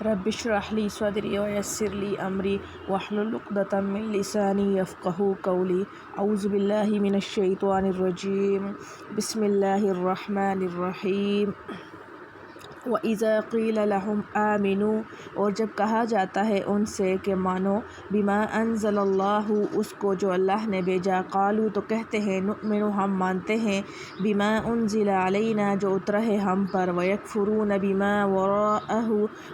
رب اشرح لی صدری ویسر لی امری واحلل عقدۃ من لسانی یفقہوا قولی اعوذ باللہ من الشیطان الرجیم بسم اللہ الرحمن الرحیم وَإِذَا قِيلَ لَهُمْ آمِنُوا اور جب کہا جاتا ہے ان سے کہ مانو بما انزل اللہ اس کو جو اللہ نے بھیجا، قالوا تو کہتے ہیں نؤمن ہم مانتے ہیں بما انزل علینا جو اترا ہے ہم پر، ویکفرون بما وراءہ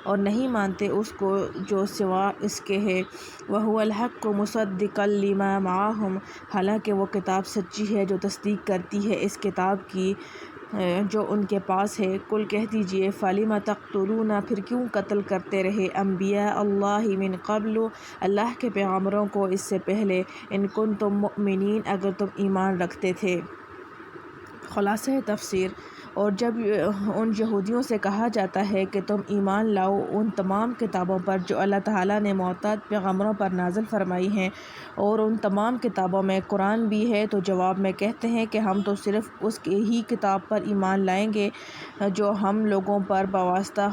اور نہیں مانتے اس کو جو سوا اس کے ہے، وہو الحق مصدقا لما معہم حالانکہ وہ کتاب سچی ہے جو تصدیق کرتی ہے اس کتاب کی جو ان کے پاس ہے۔ قل کہہ دیجئے فَلِمَ تَقْتُلُونَ پھر کیوں قتل کرتے رہے انبیاء اللہ من قبل اللہ کے پیغمبروں کو اس سے پہلے، ان کنتم مؤمنین اگر تم ایمان رکھتے تھے۔ خلاصہ تفسیر اور جب ان یہودیوں سے کہا جاتا ہے کہ تم ایمان لاؤ ان تمام کتابوں پر جو اللہ تعالیٰ نے معتاد پیغمبروں پر نازل فرمائی ہیں اور ان تمام کتابوں میں قرآن بھی ہے، تو جواب میں کہتے ہیں کہ ہم تو صرف اس ہی کتاب پر ایمان لائیں گے جو ہم لوگوں پر بواسطہ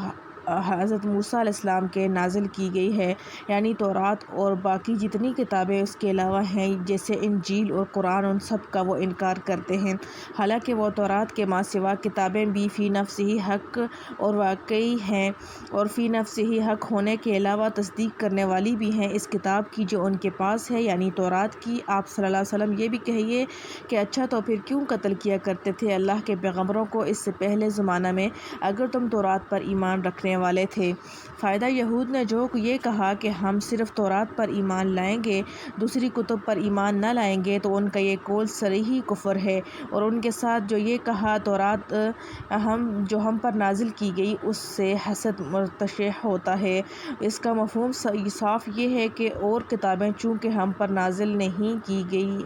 حضرت موسیٰ علیہ السلام کے نازل کی گئی ہے، یعنی تورات، اور باقی جتنی کتابیں اس کے علاوہ ہیں جیسے انجیل اور قرآن ان سب کا وہ انکار کرتے ہیں، حالانکہ وہ تورات کے ماں سوا کتابیں بھی فی نفسہ حق اور واقعی ہیں، اور فی نفسہ حق ہونے کے علاوہ تصدیق کرنے والی بھی ہیں اس کتاب کی جو ان کے پاس ہے، یعنی تورات کی۔ آپ صلی اللہ علیہ وسلم یہ بھی کہیے کہ اچھا تو پھر کیوں قتل کیا کرتے تھے اللہ کے پیغمبروں کو اس سے پہلے زمانہ میں اگر تم تورات پر ایمان رکھنے والے تھے۔ فائدہ یہود نے جو یہ کہا کہ ہم صرف تورات پر ایمان لائیں گے، دوسری کتب پر ایمان نہ لائیں گے، تو ان کا یہ قول صریح کفر ہے، اور ان کے ساتھ جو یہ کہا تورات جو ہم پر نازل کی گئی اس سے حسد مرتشح ہوتا ہے۔ اس کا مفہوم صاف یہ ہے کہ اور کتابیں چونکہ ہم پر نازل نہیں کی گئی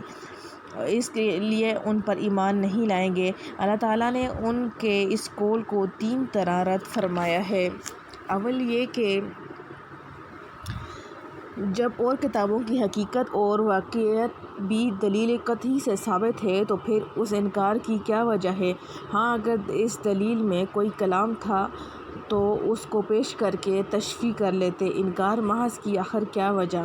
اس کے لیے ان پر ایمان نہیں لائیں گے۔ اللہ تعالیٰ نے ان کے اس قول کو 3 طرح رد فرمایا ہے۔ اول یہ کہ جب اور کتابوں کی حقیقت اور واقعیت بھی دلیل قطعی سے ثابت ہے تو پھر اس انکار کی کیا وجہ ہے؟ ہاں اگر اس دلیل میں کوئی کلام تھا تو اس کو پیش کر کے تشفیع کر لیتے، انکار محض کی آخر کیا وجہ؟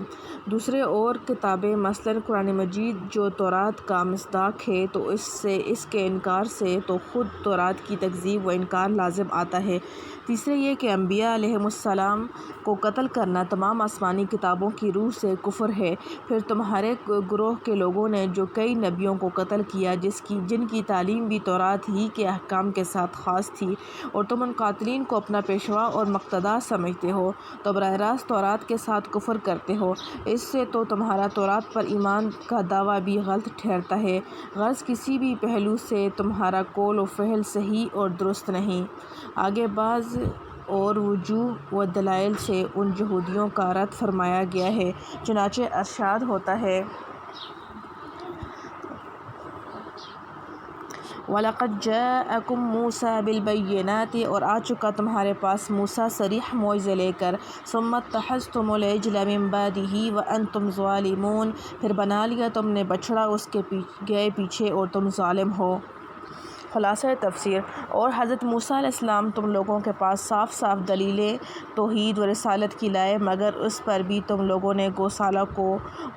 دوسرے اور کتابیں مثلاً قرآن مجید جو تورات کا مصداق ہے تو اس کے انکار سے تو خود تورات کی تکذیب و انکار لازم آتا ہے۔ تیسرے یہ کہ انبیاء علیہم السلام کو قتل کرنا تمام آسمانی کتابوں کی روح سے کفر ہے۔ پھر تمہارے گروہ کے لوگوں نے جو کئی نبیوں کو قتل کیا جن کی تعلیم بھی تورات ہی کے احکام کے ساتھ خاص تھی، اور تم ان قاتلین کو اپنا پیشوا اور مقتدا سمجھتے ہو، تو براہ راست تورات کے ساتھ کفر کرتے ہو۔ اس سے تو تمہارا تورات پر ایمان کا دعویٰ بھی غلط ٹھہرتا ہے، غرض کسی بھی پہلو سے تمہارا قول و فعل صحیح اور درست نہیں۔ آگے بعض اور وجوہ و دلائل سے ان یہودیوں کا رد فرمایا گیا ہے، چنانچہ ارشاد ہوتا ہے وَلَقَدْ جَاءَكُم مُوسَىٰ بِالْبَيِّنَاتِ اور آ چکا تمہارے پاس موسیٰ صریح معجزے لے کر، ثُمَّ اتَّخَذْتُمُ الْعِجْلَ مِن بَعْدِهِ وَأَنْتُمْ ظَالِمُونَ پھر بنا لیا تم نے بچڑا اس کے گئے پیچھے اور تم ظالم ہو۔ خلاصہ تفسیر اور حضرت موسیٰ علیہ السلام تم لوگوں کے پاس صاف صاف دلیلیں توحید و رسالت کی لائے، مگر اس پر بھی تم لوگوں نے گوسالہ کو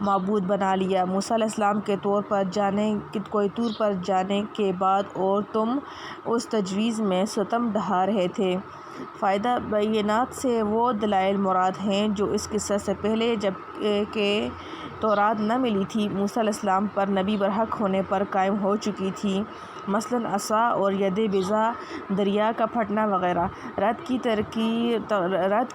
معبود بنا لیا موسیٰ علیہ السلام کے طور پر جانے کے بعد، اور تم اس تجویز میں ستم ڈھا رہے تھے۔ فائدہ بینات سے وہ دلائل مراد ہیں جو اس قصہ سے پہلے جب کہ تورات نہ ملی تھی موسیٰ علیہ السلام پر نبی برحق ہونے پر قائم ہو چکی تھی، مثلاً عصا اور ید بیضا، دریا کا پھٹنا وغیرہ۔ رد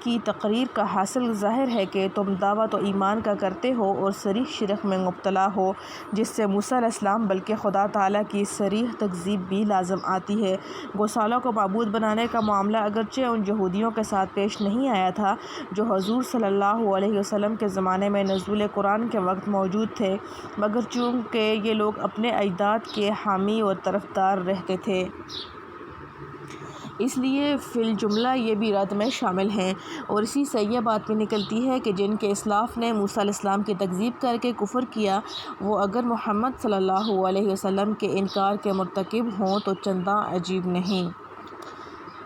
کی تقریر کا حاصل ظاہر ہے کہ تم دعویٰ تو ایمان کا کرتے ہو اور صریح شرک میں مبتلا ہو، جس سے موسیٰ علیہ السلام بلکہ خدا تعالیٰ کی صریح تکذیب بھی لازم آتی ہے۔ گوسالوں کو معبود بنانے کا معاملہ اگرچہ ان یہودیوں کے ساتھ پیش نہیں آیا تھا جو حضور صلی اللہ علیہ وسلم کے زمانے میں نزول قرآن کے وقت موجود تھے، مگر چونکہ یہ لوگ اپنے اجداد کے حامی و طرفدار رہتے تھے اس لیے فی الجملہ یہ بھی رد میں شامل ہیں، اور اسی سے یہ بات بھی نکلتی ہے کہ جن کے اسلاف نے موسیٰ علیہ السلام کی تکذیب کر کے کفر کیا وہ اگر محمد صلی اللہ علیہ وسلم کے انکار کے مرتکب ہوں تو چنداں عجیب نہیں۔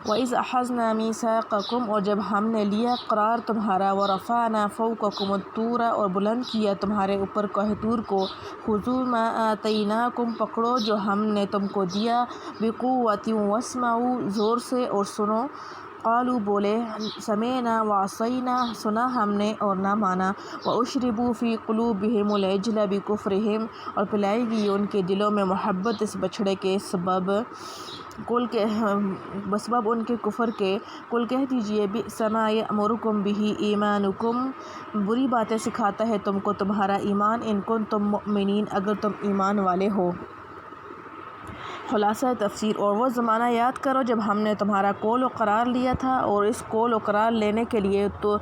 وَإِذْ أَخَذْنَا مِيثَاقَكُمْ اور جب ہم نے لیا قرار تمہارا، وَرَفَعْنَا فَوْقَكُمُ الطُّورَ اور بلند کیا تمہارے اوپر کوہ طور کو، خُذُوا مَا آتَيْنَاكُمْ پکڑو جو ہم نے تم کو دیا، بِقُوَّةٍ وَاسْمَعُوا زور سے اور سنو، قالوا بولے، سمعنا وعصینا سنا ہم نے اور نہ مانا، وَأُشْرِبُوا فِي قُلُوبِهِمُ الْعِجْلَ بِكُفْرِهِمْ اور پلائی گئی ان کے دلوں میں محبت اس بچھڑے کے سبب بسبب ان کے کفر کے، قل کہہ دیجئے بئس ما یأمرکم بہ ایمانکم بری باتیں سکھاتا ہے تم کو تمہارا ایمان، ان کنتم مؤمنین اگر تم ایمان والے ہو۔ خلاصہ تفسیر اور وہ زمانہ یاد کرو جب ہم نے تمہارا قول و قرار لیا تھا اور اس قول و قرار لینے کے لیے تو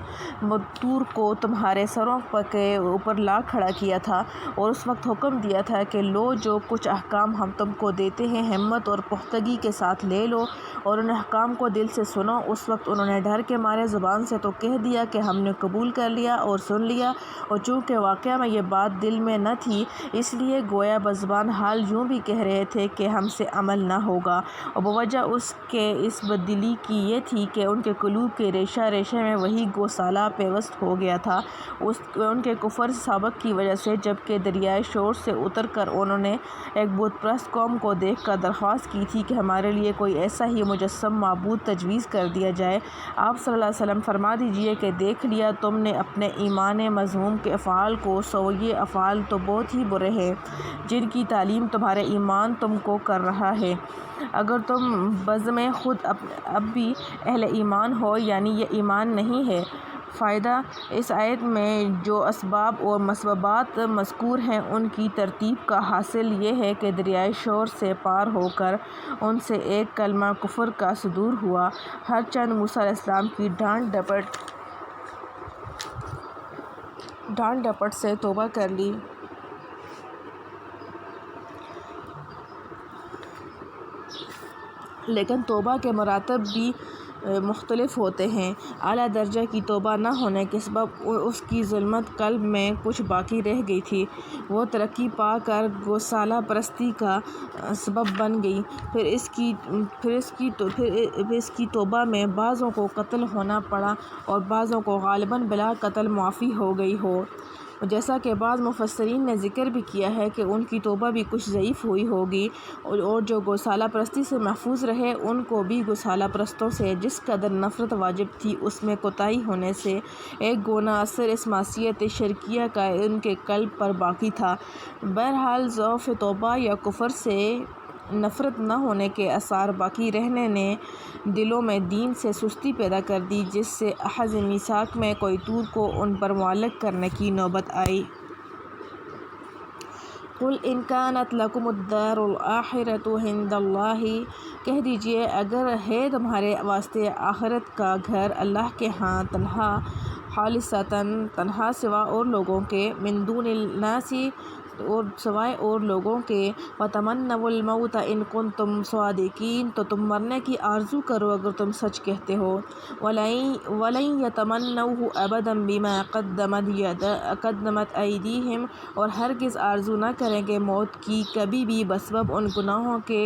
طور کو تمہارے سروں کے اوپر لا کھڑا کیا تھا، اور اس وقت حکم دیا تھا کہ لو جو کچھ احکام ہم تم کو دیتے ہیں ہمت اور پختگی کے ساتھ لے لو اور ان احکام کو دل سے سنو۔ اس وقت انہوں نے ڈر کے مارے زبان سے تو کہہ دیا کہ ہم نے قبول کر لیا اور سن لیا، اور چونکہ واقعہ میں یہ بات دل میں نہ تھی اس لیے گویا بزبان حال یوں بھی کہہ رہے تھے کہ ہم سے عمل نہ ہوگا، اور بوجہ اس کے اس بددلی کی یہ تھی کہ ان کے قلوب کے ریشہ ریشے میں وہی گوسالہ پیوست ہو گیا تھا ان کے کفر سابق کی وجہ سے، جبکہ دریائے شور سے اتر کر انہوں نے ایک بت پرست قوم کو دیکھ کر درخواست کی تھی کہ ہمارے لیے کوئی ایسا ہی مجسم معبود تجویز کر دیا جائے۔ آپ صلی اللہ علیہ وسلم فرما دیجئے کہ دیکھ لیا تم نے اپنے ایمان مذموم کے افعال کو، سو یہ افعال تو بہت ہی برے ہیں جن کی تعلیم تمہارے ایمان تم کو کر رہا ہے، اگر تم بزم خود اب بھی اہل ایمان ہو، یعنی یہ ایمان نہیں ہے۔ فائدہ اس آیت میں جو اسباب اور مسببات مذکور ہیں ان کی ترتیب کا حاصل یہ ہے کہ دریائے شور سے پار ہو کر ان سے ایک کلمہ کفر کا صدور ہوا، ہر چند موسیٰ علیہ السلام کی ڈانٹ ڈپٹ سے توبہ کر لی، لیکن توبہ کے مراتب بھی مختلف ہوتے ہیں۔ اعلیٰ درجہ کی توبہ نہ ہونے کے سبب اس کی ظلمت قلب میں کچھ باقی رہ گئی تھی، وہ ترقی پا کر گوسالہ پرستی کا سبب بن گئی، پھر اس کی توبہ میں بعضوں کو قتل ہونا پڑا اور بعضوں کو غالباً بلا قتل معافی ہو گئی ہو، جیسا کہ بعض مفسرین نے ذکر بھی کیا ہے کہ ان کی توبہ بھی کچھ ضعیف ہوئی ہوگی، اور جو گوسالہ پرستی سے محفوظ رہے ان کو بھی گوسالہ پرستوں سے جس قدر نفرت واجب تھی اس میں کوتاہی ہونے سے ایک گونا اثر اس معصیت شرکیہ کا ان کے قلب پر باقی تھا۔ بہرحال ضعف توبہ یا کفر سے نفرت نہ ہونے کے آثار باقی رہنے نے دلوں میں دین سے سستی پیدا کر دی، جس سے اخذ میثاق میں کوہ طور کو ان پر معلق کرنے کی نوبت آئی۔ قل ان كانت لكم الدار الآخرة عند الله کہہ دیجئے اگر ہے تمہارے واسطے آخرت کا گھر اللہ کے ہاں، تنہا، خالصتاً تنہا سوا اور لوگوں کے، من دون الناس اور سوائے اور لوگوں کے، وتمنوا الموت ان کنتم صادقین تو تم مرنے کی آرزو کرو اگر تم سچ کہتے ہو، ولن یتمنوہ ابدا بما قدمت ایدیہم اور ہرگز آرزو نہ کریں گے موت کی کبھی بھی بسبب ان گناہوں کے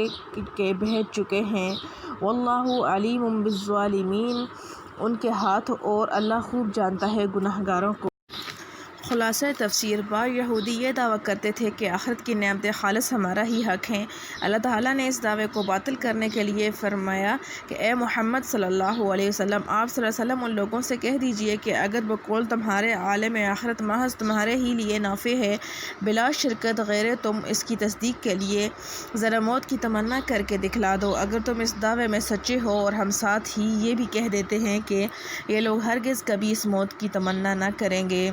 بہت چکے ہیں، واللہ علیم بالظالمین ان کے ہاتھ اور اللہ خوب جانتا ہے گناہ گاروں کو۔ خلاصہ تفسیر بعض یہودی یہ دعویٰ کرتے تھے کہ آخرت کی نعمتیں خالص ہمارا ہی حق ہیں۔ اللہ تعالیٰ نے اس دعوے کو باطل کرنے کے لیے فرمایا کہ اے محمد صلی اللہ علیہ وسلم، آپ صلی اللہ علیہ وسلم ان لوگوں سے کہہ دیجئے کہ اگر بقول تمہارے عالم آخرت محض تمہارے ہی لیے نافع ہے بلا شرکت غیر تم اس کی تصدیق کے لیے ذرا موت کی تمنا کر کے دکھلا دو اگر تم اس دعوے میں سچے ہو، اور ہم ساتھ ہی یہ بھی کہہ دیتے ہیں کہ یہ لوگ ہرگز کبھی اس موت کی تمنا نہ کریں گے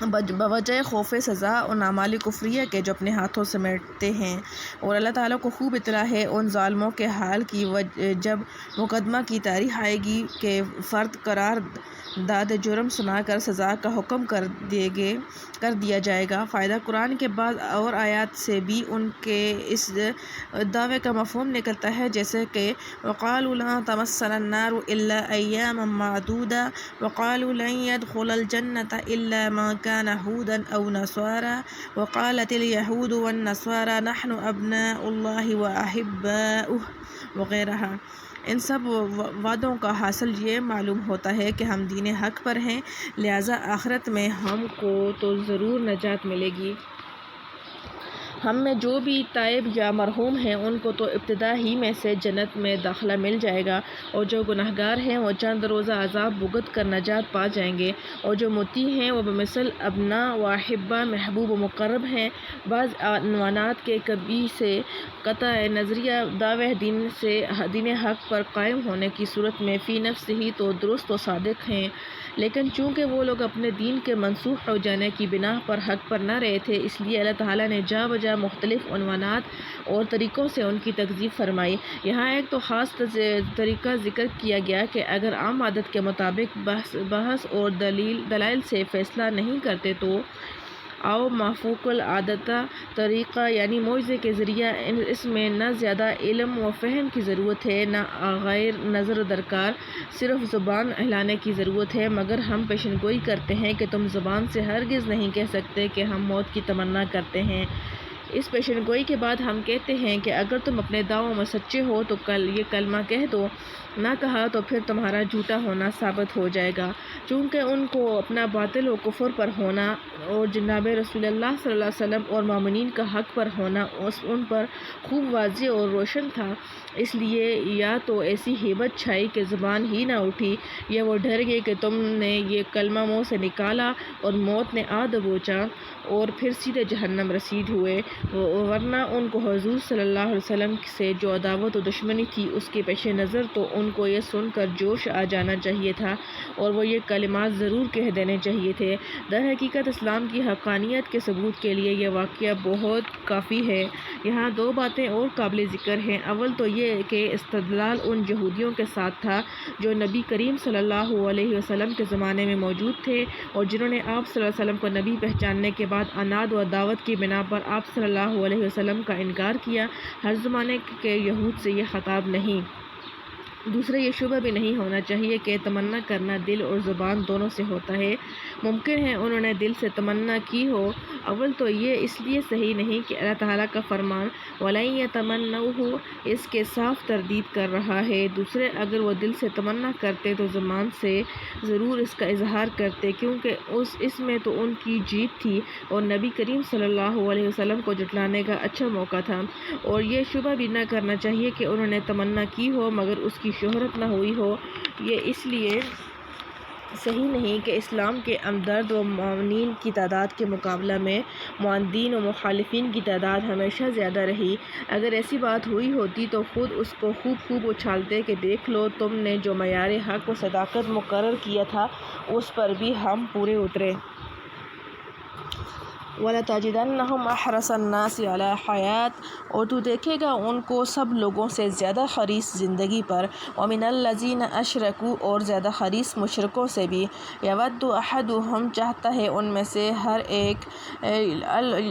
بوجہ خوف سزا ان اعمال کفریہ کے جو اپنے ہاتھوں سمیٹتے ہیں، اور اللہ تعالیٰ کو خوب اطلاع ہے ان ظالموں کے حال کی جب مقدمہ کی تاریخ آئے گی کہ فرد قرار داد جرم سنا کر سزا کا حکم کر دیا جائے گا۔ فائدہ قرآن کے بعض اور آیات سے بھی ان کے اس دعوے کا مفہوم نکلتا ہے، جیسے کہ وَقَالُوا لَن تَمَسَّنَا النَّارُ إِلَّا أَيَّامًا مَّعْدُودَةً وَقَالُوا لَن يَدْخُلَ الْجَنَّةَ إِلَّا مَن كَانَ هُودًا أَوْ نَصَارَىٰ وَقَالَتِ الْيَهُودُ وَالنَّصَارَىٰ نَحْنُ أَبْنَاءُ اللَّهِ وَأَحِبَّاؤُهُ وغیرہ۔ ان سب وعدوں کا حاصل یہ معلوم ہوتا ہے کہ ہم دین حق پر ہیں، لہٰذا آخرت میں ہم کو تو ضرور نجات ملے گی۔ ہم میں جو بھی تائب یا مرحوم ہیں ان کو تو ابتدا ہی میں سے جنت میں داخلہ مل جائے گا، اور جو گناہگار ہیں وہ چند روزہ عذاب بھگت کر نجات پا جائیں گے، اور جو مطیع ہیں وہ بمثل ابنا و احبہ محبوب و مقرب ہیں۔ بعض عنوانات کے کبھی سے قطع نظریہ دعوی دین حق پر قائم ہونے کی صورت میں فی نفس ہی تو درست و صادق ہیں، لیکن چونکہ وہ لوگ اپنے دین کے منسوخ ہو جانے کی بنا پر حق پر نہ رہے تھے، اس لیے اللہ تعالیٰ نے جا بجا مختلف عنوانات اور طریقوں سے ان کی تکذیب فرمائی۔ یہاں ایک تو خاص طریقہ ذکر کیا گیا کہ اگر عام عادت کے مطابق بحث اور دلائل سے فیصلہ نہیں کرتے تو آؤ مافوق العادت طریقہ یعنی معجزے کے ذریعہ، اس میں نہ زیادہ علم و فہم کی ضرورت ہے نہ غیر نظر درکار، صرف زبان ہلانے کی ضرورت ہے، مگر ہم پیشن گوئی کرتے ہیں کہ تم زبان سے ہرگز نہیں کہہ سکتے کہ ہم موت کی تمنا کرتے ہیں۔ اس پیشن گوئی کے بعد ہم کہتے ہیں کہ اگر تم اپنے دعووں میں سچے ہو تو یہ کلمہ کہہ دو، نہ کہا تو پھر تمہارا جھوٹا ہونا ثابت ہو جائے گا، چونکہ ان کو اپنا باطل و کفر پر ہونا اور جناب رسول اللہ صلی اللہ علیہ وسلم اور مومنین کا حق پر ہونا ان پر خوب واضح اور روشن تھا، اس لیے یا تو ایسی ہیبت چھائی کہ زبان ہی نہ اٹھی، یا وہ ڈر گئے کہ تم نے یہ کلمہ منہ سے نکالا اور موت نے آ دبوچا اور پھر سیدھے جہنم رسید ہوئے، ورنہ ان کو حضور صلی اللہ علیہ وسلم سے جو عداوت و دشمنی تھی اس کے پیش نظر تو ان کو یہ سن کر جوش آ جانا چاہیے تھا اور وہ یہ کلمات ضرور کہہ دینے چاہیے تھے۔ در حقیقت اسلام کی حقانیت کے ثبوت کے لیے یہ واقعہ بہت کافی ہے۔ یہاں دو باتیں اور قابل ذکر ہیں۔ اول تو یہ کہ استدلال ان یہودیوں کے ساتھ تھا جو نبی کریم صلی اللہ علیہ وسلم کے زمانے میں موجود تھے اور جنہوں نے آپ صلی اللہ علیہ وسلم کو نبی پہچاننے کے بعد عناد و عداوت کی بنا پر آپ صلی اللہ علیہ وسلم کا انکار کیا۔ ہر زمانے کے یہود سے یہ خطاب نہیں۔ دوسرا یہ شبہ بھی نہیں ہونا چاہیے کہ تمنا کرنا دل اور زبان دونوں سے ہوتا ہے۔ ممکن ہے انہوں نے دل سے تمنا کی ہو۔ اول تو یہ اس لیے صحیح نہیں کہ اللہ تعالیٰ کا فرمان وَلَن يَتَمَنَّوْهُ اس کے صاف تردید کر رہا ہے۔ دوسرے اگر وہ دل سے تمنا کرتے تو زبان سے ضرور اس کا اظہار کرتے، کیونکہ اس میں تو ان کی جیت تھی اور نبی کریم صلی اللہ علیہ وسلم کو جھٹلانے کا اچھا موقع تھا۔ اور یہ شبہ بھی نہ کرنا چاہیے کہ انہوں نے تمنا کی ہو مگر اس کی شہرت نہ ہوئی ہو۔ یہ اس لیے صحیح نہیں کہ اسلام کے ہمدرد و مومنین کی تعداد کے مقابلہ میں معاندین و مخالفین کی تعداد ہمیشہ زیادہ رہی۔ اگر ایسی بات ہوئی ہوتی تو خود اس کو خوب اچھالتے کہ دیکھ لو تم نے جو معیار حق و صداقت مقرر کیا تھا اس پر بھی ہم پورے اترے۔ وَلَتَجِدَنَّهُمْ أَحْرَصَ النَّاسِ عَلَىٰ حَيَاةٍ اور تو دیکھے گا ان کو سب لوگوں سے زیادہ حریص زندگی پر، وَمِنَ الَّذِينَ أَشْرَكُوا اور زیادہ حریص مشرکوں سے بھی، يَوَدُّ أَحَدُهُمْ چاہتا ہے ان میں سے ہر ایک،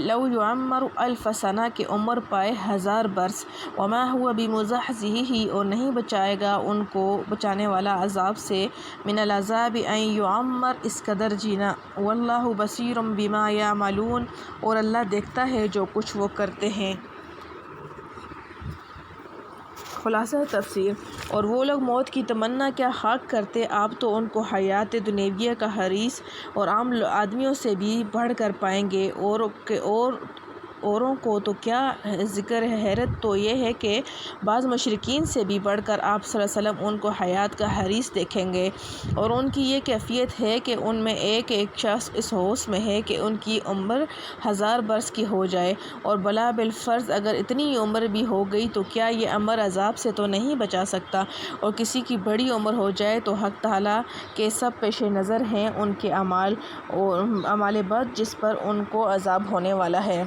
لَوْ يُعَمَّرُ أَلْفَ سَنَةٍ کہ عمر پائے 1000 برس، وَمَا هُوَ بِمُزَحْزِحِهِ اور نہیں بچائے گا ان کو بچانے والا عذاب سے، مِنَ الْعَذَابِ أَن يُعَمَّرَ اس قدر جینا، وَاللَّهُ بَصِيرٌ بِمَا يَعْمَلُونَ اور اللہ دیکھتا ہے جو کچھ وہ کرتے ہیں۔ خلاصہ تفسیر اور وہ لوگ موت کی تمنا کیا خاک کرتے، آپ تو ان کو حیات دنیویہ کا حریص اور عام آدمیوں سے بھی بڑھ کر پائیں گے، اوروں کو تو کیا ذکر ہے، حیرت تو یہ ہے کہ بعض مشرکین سے بھی بڑھ کر آپ صلی اللہ علیہ وسلم ان کو حیات کا حریص دیکھیں گے، اور ان کی یہ کیفیت ہے کہ ان میں ایک شخص اس ہوش میں ہے کہ ان کی عمر 1000 برس کی ہو جائے، اور بلا بالفرض اگر اتنی عمر بھی ہو گئی تو کیا یہ عمر عذاب سے تو نہیں بچا سکتا، اور کسی کی بڑی عمر ہو جائے تو حق تعالیٰ کے سب پیش نظر ہیں ان کے اعمال بد جس پر ان کو عذاب ہونے والا ہے۔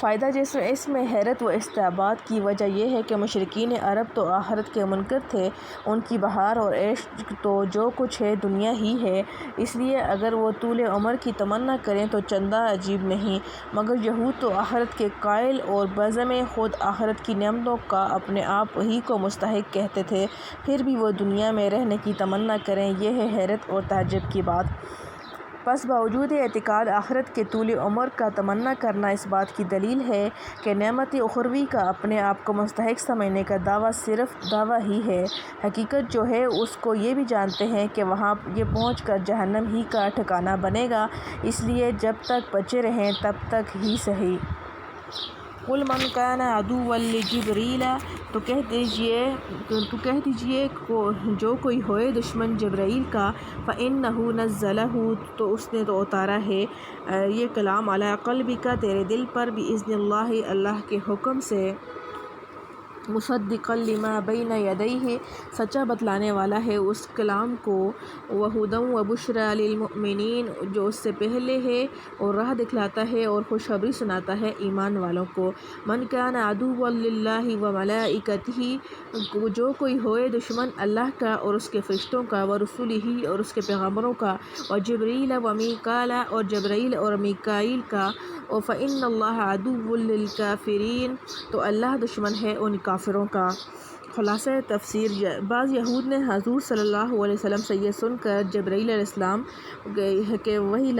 فائدہ اس میں حیرت و استعباد کی وجہ یہ ہے کہ مشرکین عرب تو آخرت کے منکر تھے، ان کی بہار اور عیش تو جو کچھ ہے دنیا ہی ہے، اس لیے اگر وہ طول عمر کی تمنا کریں تو چندہ عجیب نہیں، مگر یہود تو آخرت کے قائل اور بزعم خود آخرت کی نعمتوں کا اپنے آپ ہی کو مستحق کہتے تھے، پھر بھی وہ دنیا میں رہنے کی تمنا کریں، یہ ہے حیرت اور تعجب کی بات۔ بس باوجود اعتقاد آخرت کے طول عمر کا تمنا کرنا اس بات کی دلیل ہے کہ نعمت اخروی کا اپنے آپ کو مستحق سمجھنے کا دعویٰ صرف دعویٰ ہی ہے۔ حقیقت جو ہے اس کو یہ بھی جانتے ہیں کہ وہاں یہ پہنچ کر جہنم ہی کا ٹھکانہ بنے گا، اس لیے جب تک بچے رہیں تب تک ہی صحیح۔ قُلْ مَنْ كَانَ عَدُوًّا لِجِبْرِيلَ تو کہہ دیجئے جو کوئی ہوئے دشمن جبرائیل کا، فَإِنَّهُ نَزَّلَهُ تو اس نے تو اتارا ہے یہ کلام عَلَىٰ قَلْبِكَ تیرے دل پر بِإِذْنِ اللہِ اللہ کے حکم سے، مُصَدِّقًا لِمَا بَيْنَ يَدَيْهِ سچا بتلانے والا ہے اس کلام کو، وَهُدًى وَبُشْرَىٰ لِلْمُؤْمِنِينَ جو اس سے پہلے ہے اور راہ دکھلاتا ہے اور خوشخبری سناتا ہے ایمان والوں کو۔ مَنْ كَانَ عَدُوًّا لِلَّهِ وَمَلَائِكَتِهِ جو کوئی ہوئے دشمن اللہ کا اور اس کے فرشتوں کا، وَرُسُلِهِ اور اس کے پیغمبروں کا، وَجِبْرِيلَ وَمِيكَالَ اور جبرائیل اور میکائیل کا، فَإِنَّ اللَّهَ عَدُوٌّ لِلْكَافِرِينَ تو اللہ دشمن ہے ان کافروں کا۔ خلاصہ تفسیر بعض یہود نے حضور صلی اللہ علیہ وسلم سے یہ سن کر جبرائیل علیہ السلام کے وحی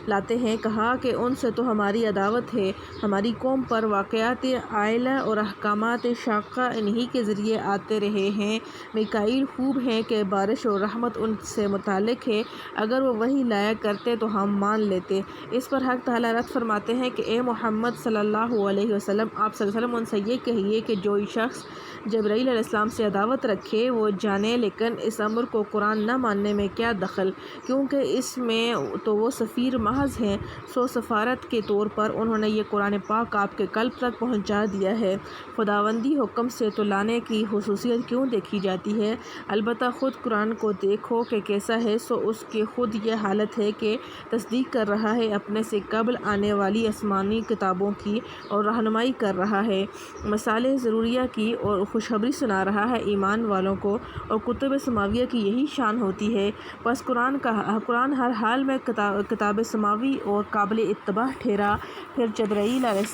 لاتے ہیں کہا کہ ان سے تو ہماری عداوت ہے، ہماری قوم پر واقعات عائلہ اور احکامات شاقہ انہی کے ذریعے آتے رہے ہیں۔ میکائیل خوب ہیں کہ بارش اور رحمت ان سے متعلق ہے، اگر وہ وحی لایا کرتے تو ہم مان لیتے۔ اس پر حق تعالیٰ رد فرماتے ہیں کہ اے محمد صلی اللہ علیہ وسلم آپ صلی اللہ علیہ وسلم ان سے یہ کہیے کہ جو شخص جبرائیل علیہ السلام سے عداوت رکھے وہ جانے، لیکن اس امر کو قرآن نہ ماننے میں کیا دخل، کیونکہ اس میں تو وہ سفیر محض ہیں، سو سفارت کے طور پر انہوں نے یہ قرآن پاک آپ کے قلب تک پہنچا دیا ہے۔ خداوندی حکم سے تو لانے کی خصوصیت کیوں دیکھی جاتی ہے؟ البتہ خود قرآن کو دیکھو کہ کیسا ہے، سو اس کی خود یہ حالت ہے کہ تصدیق کر رہا ہے اپنے سے قبل آنے والی آسمانی کتابوں کی اور رہنمائی کر رہا ہے مصالح ضروریہ کی اور خوشخبری سنا رہا ہے ایمان والوں کو، اور کتب سماویہ کی یہی شان ہوتی ہے۔ بس قرآن ہر حال میں کتاب سماوی اور قابل اتباع ٹھہرا۔ پھر جبرائیل علیہ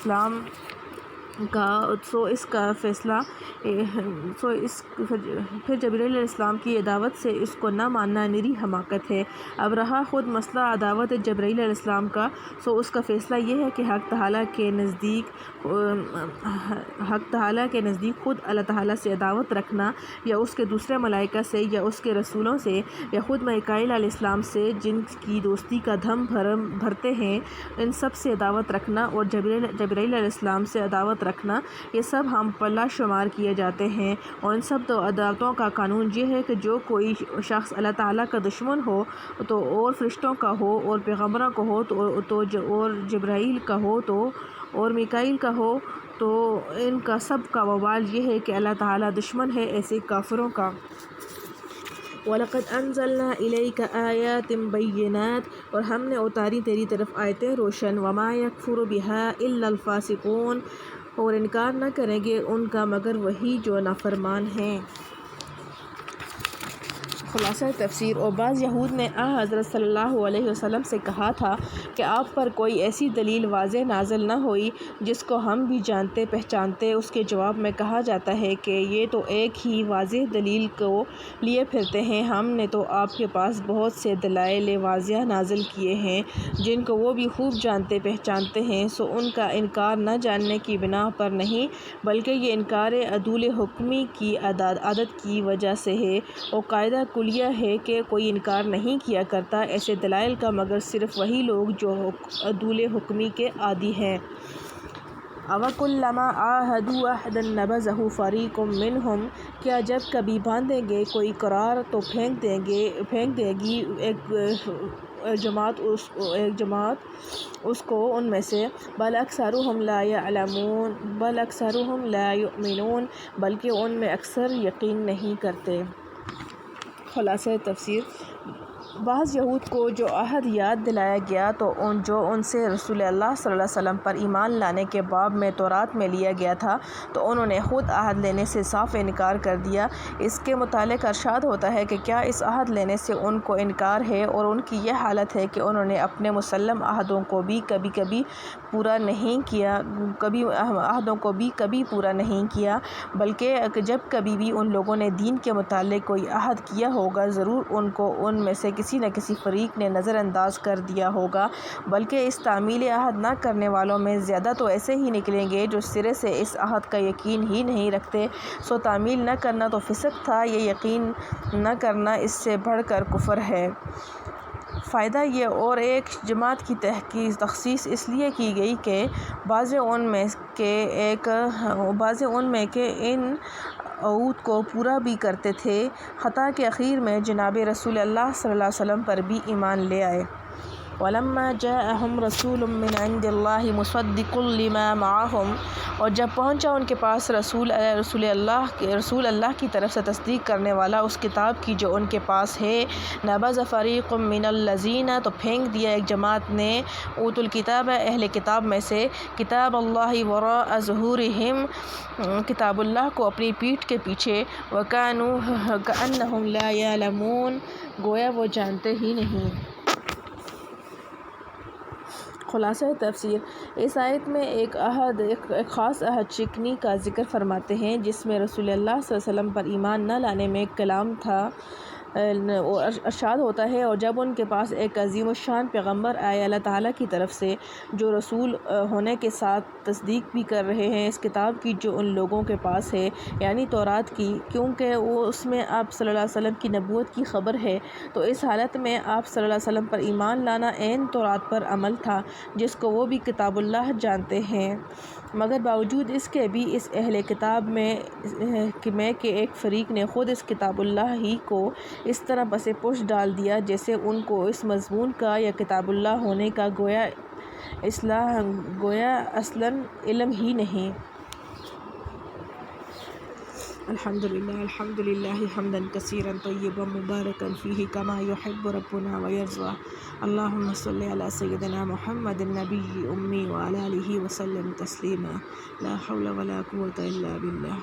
السلام کی عداوت سے اس کو نہ ماننا نری حماقت ہے۔ اب رہا خود مسئلہ عداوت جبرائیل علیہ السلام کا، سو اس کا فیصلہ یہ ہے کہ حق تعالیٰ کے نزدیک خود اللہ تعالیٰ سے عداوت رکھنا، یا اس کے دوسرے ملائکہ سے، یا اس کے رسولوں سے، یا خود میکائیل علیہ السلام سے جن کی دوستی کا دھم بھرتے ہیں، ان سب سے عداوت رکھنا، اور جبرائیل علیہ السلام سے عداوت رکھنا، یہ سب ہم پلہ شمار کیے جاتے ہیں۔ اور ان سب عداوتوں کا قانون یہ ہے کہ جو کوئی شخص اللہ تعالیٰ کا دشمن ہو تو اور فرشتوں کا ہو اور پیغمبروں کا ہو تو اور جبرائیل کا ہو تو اور میکائیل کا ہو، تو ان کا سب کا وبال یہ ہے کہ اللہ تعالیٰ دشمن ہے ایسے کافروں کا۔ وَلَقَدْ أَنزَلْنَا إِلَيْكَ آيَاتٍ بَيِّنَاتٍ اور ہم نے اتاری تیری طرف آیتیں روشن، وَمَا يَكْفُرُ بِهَا إِلَّا الْفَاسِقُونَ اور انکار نہ کریں گے ان کا مگر وہی جو نافرمان ہیں۔ خلاصہ تفسیر اور بعض یہود نے حضرت صلی اللہ علیہ وسلم سے کہا تھا کہ آپ پر کوئی ایسی دلیل واضح نازل نہ ہوئی جس کو ہم بھی جانتے پہچانتے۔ اس کے جواب میں کہا جاتا ہے کہ یہ تو ایک ہی واضح دلیل کو لیے پھرتے ہیں، ہم نے تو آپ کے پاس بہت سے دلائل واضح نازل کیے ہیں جن کو وہ بھی خوب جانتے پہچانتے ہیں، سو ان کا انکار نہ جاننے کی بنا پر نہیں بلکہ یہ انکار عدول حکمی کی عادت کی وجہ سے ہے، اور قاعدہ کلیہ ہے کہ کوئی انکار نہیں کیا کرتا ایسے دلائل کا مگر صرف وہی لوگ جو عدول حکمی کے عادی ہیں۔ أَوَكُلَّمَا عَاهَدُوا عَهْدًا نَبَذَهُ فَرِيقٌ مِّنْهُمْ کیا جب کبھی باندھیں گے کوئی قرار تو پھینک دے گی ایک جماعت اس کو ان میں سے، بل اکثرهم لا يؤمنون بلکہ ان میں اکثر یقین نہیں کرتے۔ خلاصہ تفسیر بعض یہود کو جو عہد یاد دلایا گیا تو جو ان سے رسول اللہ صلی اللہ علیہ وسلم پر ایمان لانے کے باب میں تورات میں لیا گیا تھا، تو انہوں نے خود عہد لینے سے صاف انکار کر دیا۔ اس کے متعلق ارشاد ہوتا ہے کہ کیا اس عہد لینے سے ان کو انکار ہے، اور ان کی یہ حالت ہے کہ انہوں نے اپنے مسلم عہدوں کو بھی کبھی پورا نہیں کیا، بلکہ جب کبھی بھی ان لوگوں نے دین کے متعلق کوئی عہد کیا ہوگا ضرور ان کو ان میں سے کسی نہ کسی فریق نے نظر انداز کر دیا ہوگا، بلکہ اس تعمیل عہد نہ کرنے والوں میں زیادہ تو ایسے ہی نکلیں گے جو سرے سے اس عہد کا یقین ہی نہیں رکھتے۔ سو تعمیل نہ کرنا تو فسق تھا، یہ یقین نہ کرنا اس سے بڑھ کر کفر ہے۔ فائدہ یہ اور ایک جماعت کی تخصیص اس لیے کی گئی کہ بعض ان میں کہ ان عہود کو پورا بھی کرتے تھے، حتیٰ کہ آخر میں جناب رسول اللہ صلی اللہ علیہ وسلم پر بھی ایمان لے آئے۔ وَلَمَّا جَاءَهُمْ رَسُولٌ مِّنْ عِندِ اللَّهِ مُصَدِّقٌ لِّمَا مَعَهُمْ، اور جب پہنچا ان کے پاس رسول اللہ کی طرف سے تصدیق کرنے والا اس کتاب کی جو ان کے پاس ہے، نَبَذَ فَرِيقٌ مِّنَ الَّذِينَ، تو پھینک دیا ایک جماعت نے، اوتوا الکتاب، اہل کتاب میں سے، کتاب اللہ وراء ظہورہم، کتاب اللہ کو اپنی پیٹھ کے پیچھے، وَكَأَنَّهُمْ لَا يَعْلَمُونَ، گویا وہ جانتے ہی نہیں۔ خلاصہ تفسیر، اس آیت میں ایک خاص عہد شکنی کا ذکر فرماتے ہیں جس میں رسول اللہ صلی اللہ علیہ وسلم پر ایمان نہ لانے میں کلام تھا۔ ارشاد ہوتا ہے، اور جب ان کے پاس ایک عظیم الشان پیغمبر آئے اللہ تعالیٰ کی طرف سے، جو رسول ہونے کے ساتھ تصدیق بھی کر رہے ہیں اس کتاب کی جو ان لوگوں کے پاس ہے، یعنی تورات کی، کیونکہ اس میں آپ صلی اللہ علیہ وسلم کی نبوت کی خبر ہے، تو اس حالت میں آپ صلی اللہ علیہ وسلم پر ایمان لانا عین تورات پر عمل تھا جس کو وہ بھی کتاب اللہ جانتے ہیں۔ مگر باوجود اس کے بھی اس اہل کتاب میں کہ ایک فریق نے خود اس کتاب اللہ ہی کو اس طرح پس پش ڈال دیا جیسے ان کو اس مضمون کا یا کتاب اللہ ہونے کا گویا اصلاً علم ہی نہیں۔ الحمدللہ حمدا کثیرا طیبا مبارکا فیہ کما یحب ربنا ویرضی۔ اللہم صل علی سیدنا محمد النبی امی وعلی آلہ وسلم تسلیما۔ لا حول ولا قوة الا باللہ۔